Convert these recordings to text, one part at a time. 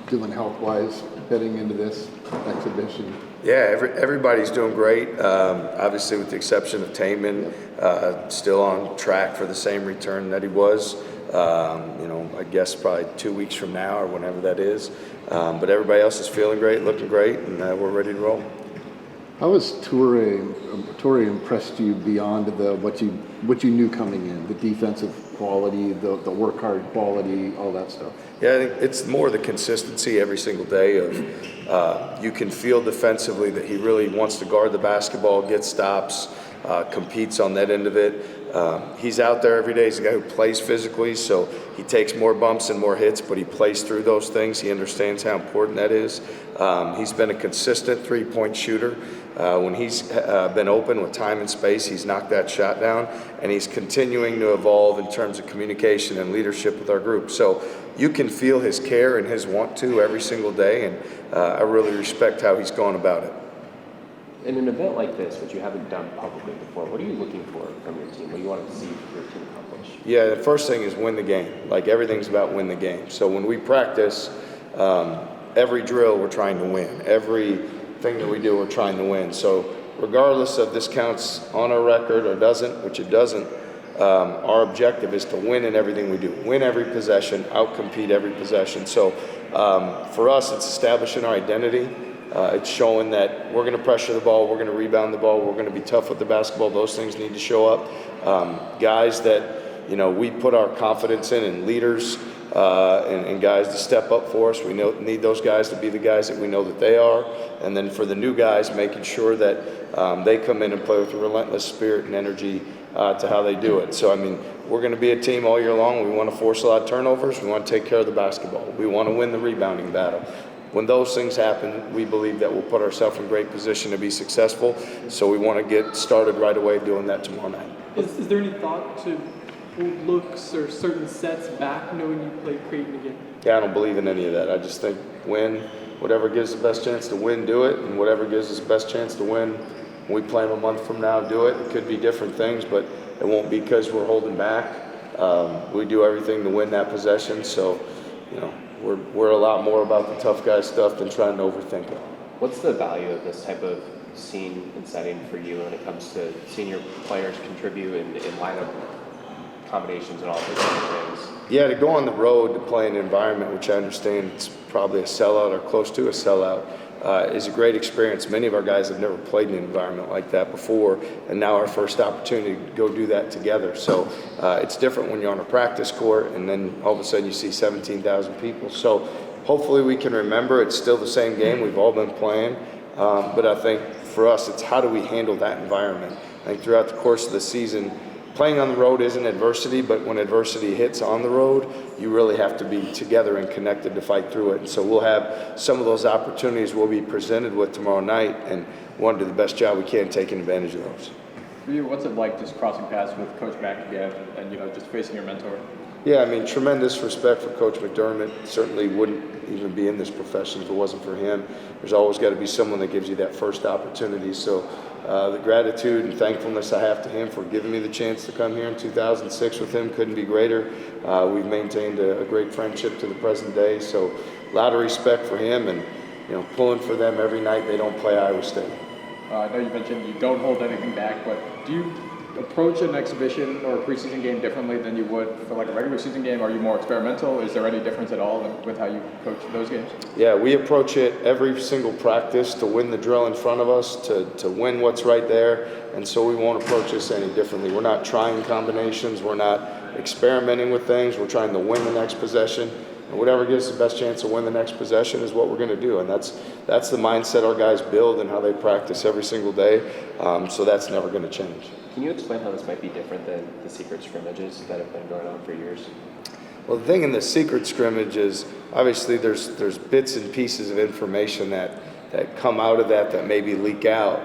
doing health-wise heading into this exhibition? Yeah, everybody's doing great. Obviously, with the exception of Taman, still on track for the same return that he was. I guess probably 2 weeks from now or whenever that is. But everybody else is feeling great, looking great, and we're ready to roll. How has Torrey impressed you beyond what you knew coming in? The defensive quality, the work hard quality, all that stuff. Yeah, I think it's more the consistency every single day of you can feel defensively that he really wants to guard the basketball, get stops, competes on that end of it. He's out there every day. He's a guy who plays physically, so he takes more bumps and more hits, but he plays through those things. He understands how important that is. He's been a consistent three-point shooter. When he's been open with time and space, he's knocked that shot down, and he's continuing to evolve in terms of communication and leadership with our group. So you can feel his care and his want to every single day, and I really respect how he's going about it. In an event like this, which you haven't done publicly before, what are you looking for from your team? What do you want to see your team accomplish? Yeah, the first thing is win the game. Like, everything's about win the game. So when we practice, every drill we're trying to win. Everything that we do, we're trying to win. So regardless of this counts on our record or doesn't, which it doesn't, our objective is to win in everything we do. Win every possession, outcompete every possession. So for us, it's establishing our identity. It's showing that we're going to pressure the ball, we're going to rebound the ball, we're going to be tough with the basketball. Those things need to show up. Guys that we put our confidence in, and leaders and guys to step up for us. We need those guys to be the guys that we know that they are. And then for the new guys, making sure that they come in and play with a relentless spirit and energy to how they do it. So, we're going to be a team all year long. We want to force a lot of turnovers. We want to take care of the basketball. We want to win the rebounding battle. When those things happen, we believe that we'll put ourselves in great position to be successful. So we want to get started right away doing that tomorrow night. Is there any thought to looks or certain sets back knowing you play Creighton again? Yeah, I don't believe in any of that. I just think win. Whatever gives the best chance to win, do it. And whatever gives us the best chance to win, when we play them a month from now, do it. It could be different things, but it won't be because we're holding back. We do everything to win that possession. So, we're a lot more about the tough guy stuff than trying to overthink it. What's the value of this type of scene and setting for you when it comes to seeing your players contribute in lineup combinations and all those different things? Yeah, to go on the road to play in an environment, which I understand it's probably a sellout or close to a sellout, is a great experience. Many of our guys have never played in an environment like that before, and now our first opportunity to go do that together. So it's different when you're on a practice court and then all of a sudden you see 17,000 people. So hopefully we can remember it's still the same game we've all been playing, but I think for us it's how do we handle that environment. I think throughout the course of the season, playing on the road isn't adversity, but when adversity hits on the road, you really have to be together and connected to fight through it. And so we'll have some of those opportunities we'll be presented with tomorrow night, and want to do the best job we can taking advantage of those. For you, what's it like just crossing paths with Coach Mack again and just facing your mentor? Yeah, tremendous respect for Coach McDermott. Certainly wouldn't even be in this profession if it wasn't for him. There's always got to be someone that gives you that first opportunity. So the gratitude and thankfulness I have to him for giving me the chance to come here in 2006 with him couldn't be greater. We've maintained a great friendship to the present day. So a lot of respect for him, and pulling for them every night they don't play Iowa State. I know you mentioned you don't hold anything back, but do you approach an exhibition or a preseason game differently than you would for like a regular season game? Are you more experimental? Is there any difference at all with how you coach those games? Yeah, we approach it every single practice to win the drill in front of us, to win what's right there, and so we won't approach this any differently. We're not trying combinations, we're not experimenting with things, we're trying to win the next possession. And whatever gives us the best chance to win the next possession is what we're going to do. And that's the mindset our guys build and how they practice every single day. So that's never going to change. Can you explain how this might be different than the secret scrimmages that have been going on for years? Well, the thing in the secret scrimmage is obviously there's bits and pieces of information that come out of that maybe leak out.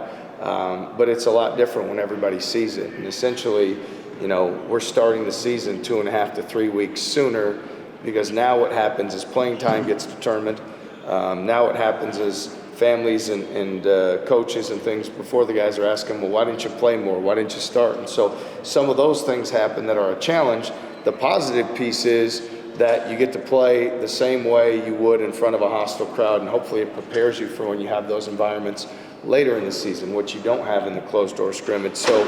But it's a lot different when everybody sees it. And essentially, we're starting the season 2.5 to 3 weeks sooner, because now what happens is playing time gets determined. Now what happens is families and coaches and things before the guys are asking, well, why didn't you play more? Why didn't you start? And so some of those things happen that are a challenge. The positive piece is that you get to play the same way you would in front of a hostile crowd, and hopefully it prepares you for when you have those environments later in the season, which you don't have in the closed-door scrimmage. So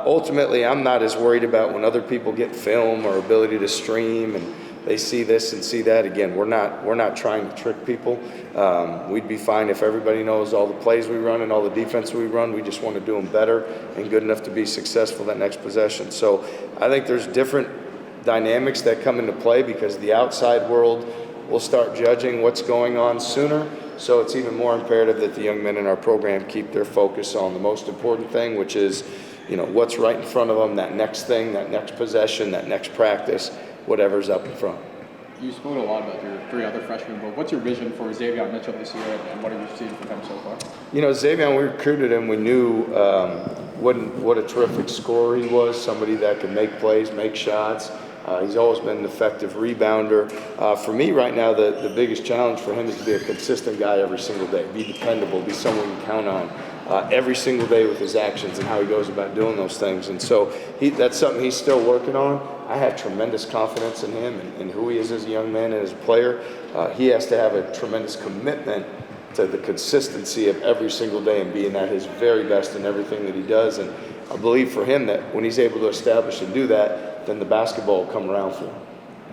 ultimately, I'm not as worried about when other people get film or ability to stream and they see this and see that. Again, we're not trying to trick people. We'd be fine if everybody knows all the plays we run and all the defense we run. We just want to do them better and good enough to be successful that next possession. So I think there's different dynamics that come into play because the outside world will start judging what's going on sooner. So it's even more imperative that the young men in our program keep their focus on the most important thing, which is, what's right in front of them, that next thing, that next possession, that next practice, whatever's up in front. You spoke a lot about your 3 other freshmen, but what's your vision for Xavier Mitchell this year, and what have you seen from him so far? Xavier, we recruited him. We knew what a terrific scorer he was, somebody that could make plays, make shots. He's always been an effective rebounder. For me right now, the biggest challenge for him is to be a consistent guy every single day, be dependable, be someone you can count on every single day with his actions and how he goes about doing those things. And so that's something he's still working on. I have tremendous confidence in him and who he is as a young man and as a player. He has to have a tremendous commitment to the consistency of every single day and being at his very best in everything that he does. And I believe for him that when he's able to establish and do that, then the basketball will come around for him.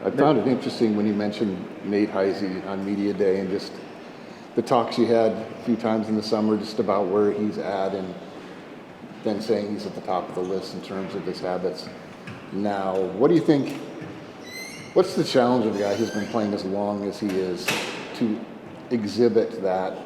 I found it interesting when you mentioned Nate Heisey on Media Day and just the talks you had a few times in the summer just about where he's at and then saying he's at the top of the list in terms of his habits. Now, what do you think, what's the challenge of a guy who's been playing as long as he is to exhibit that,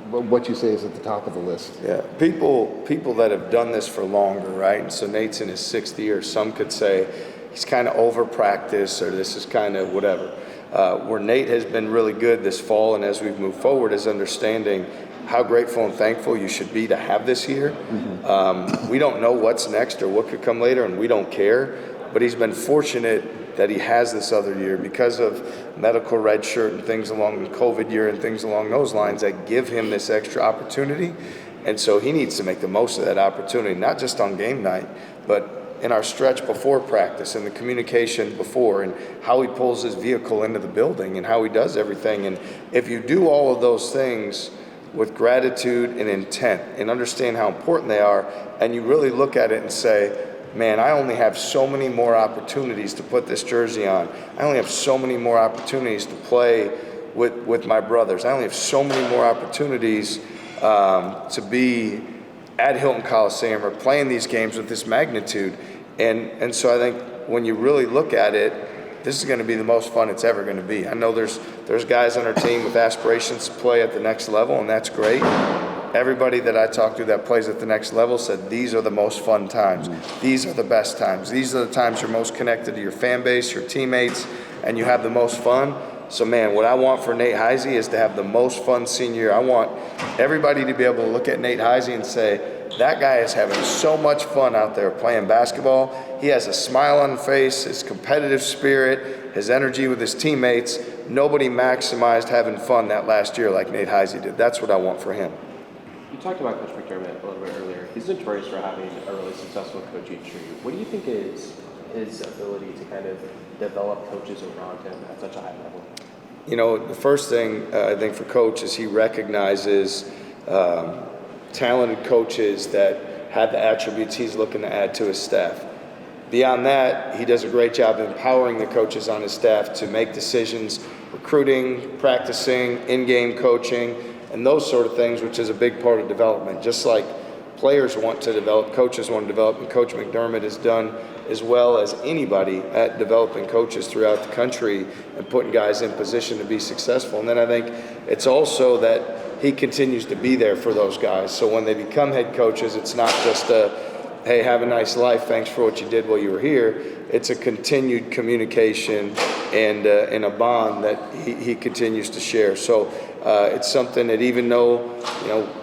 what you say is at the top of the list? Yeah, people that have done this for longer, right? And so Nate's in his 6th year. Some could say he's kind of over practice or this is kind of whatever. Where Nate has been really good this fall and as we've moved forward is understanding how grateful and thankful you should be to have this year. Mm-hmm. We don't know what's next or what could come later, and we don't care. But he's been fortunate that he has this other year because of medical red shirt and things along the COVID year and things along those lines that give him this extra opportunity. And so he needs to make the most of that opportunity, not just on game night, but in our stretch before practice and the communication before and how he pulls his vehicle into the building and how he does everything. And if you do all of those things with gratitude and intent and understand how important they are, and you really look at it and say, man, I only have so many more opportunities to put this jersey on. I only have so many more opportunities to play with my brothers. I only have so many more opportunities to be at Hilton Coliseum or playing these games with this magnitude. And so I think when you really look at it, this is going to be the most fun it's ever going to be. I know there's guys on our team with aspirations to play at the next level, and that's great. Everybody that I talked to that plays at the next level said these are the most fun times. These are the best times. These are the times you're most connected to your fan base, your teammates, and you have the most fun. So, man, what I want for Nate Heisey is to have the most fun senior year. I want everybody to be able to look at Nate Heisey and say, that guy is having so much fun out there playing basketball. He has a smile on his face, his competitive spirit, his energy with his teammates. Nobody maximized having fun that last year like Nate Heisey did. That's what I want for him. You talked about Coach McDermott a little bit earlier. He's notorious for having a really successful coaching tree. What do you think is his ability to kind of develop coaches around him at such a high level? The first thing I think for Coach is he recognizes talented coaches that have the attributes he's looking to add to his staff. Beyond that, he does a great job empowering the coaches on his staff to make decisions, recruiting, practicing, in-game coaching, and those sort of things, which is a big part of development. Just like players want to develop, coaches want to develop, and Coach McDermott has done as well as anybody at developing coaches throughout the country and putting guys in position to be successful. And then I think it's also that he continues to be there for those guys. So when they become head coaches, it's not just hey, have a nice life, thanks for what you did while you were here. It's a continued communication and a bond that he continues to share. So it's something that even though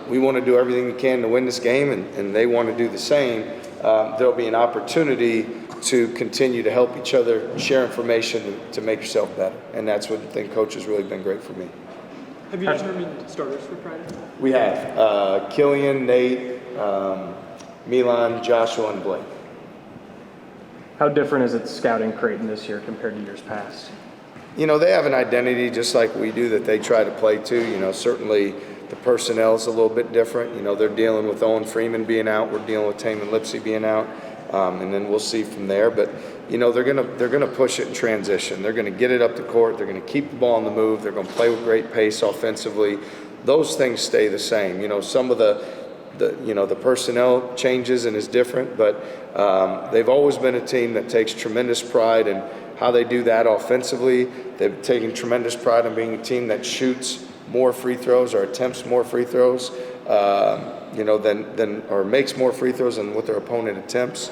we want to do everything we can to win this game and they want to do the same, there'll be an opportunity to continue to help each other, share information to make yourself better. And that's what I think Coach has really been great for me. Have you determined starters for Friday? We have Killian, Nate, Milan, Joshua, and Blake. How different is it scouting Creighton this year compared to years past? You know, they have an identity just like we do that they try to play to. You know, certainly the personnel is a little bit different. You know, they're dealing with Owen Freeman being out. We're dealing with Taman Lipsey being out. And then we'll see from there. But, you know, they're gonna push it in transition. They're gonna get it up the court. They're gonna keep the ball on the move. They're gonna play with great pace offensively. Those things stay the same. You know, some of the personnel changes and is different, but they've always been a team that takes tremendous pride in how they do that offensively. They've taken tremendous pride in being a team that shoots more free throws or attempts more free throws, than or makes more free throws than what their opponent attempts.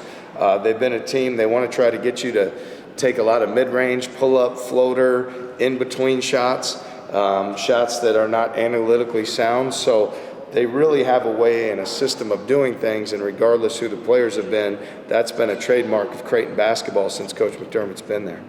They've been a team, they want to try to get you to take a lot of mid-range, pull-up, floater, in-between shots, shots that are not analytically sound. So they really have a way and a system of doing things, and regardless who the players have been, that's been a trademark of Creighton basketball since Coach McDermott's been there.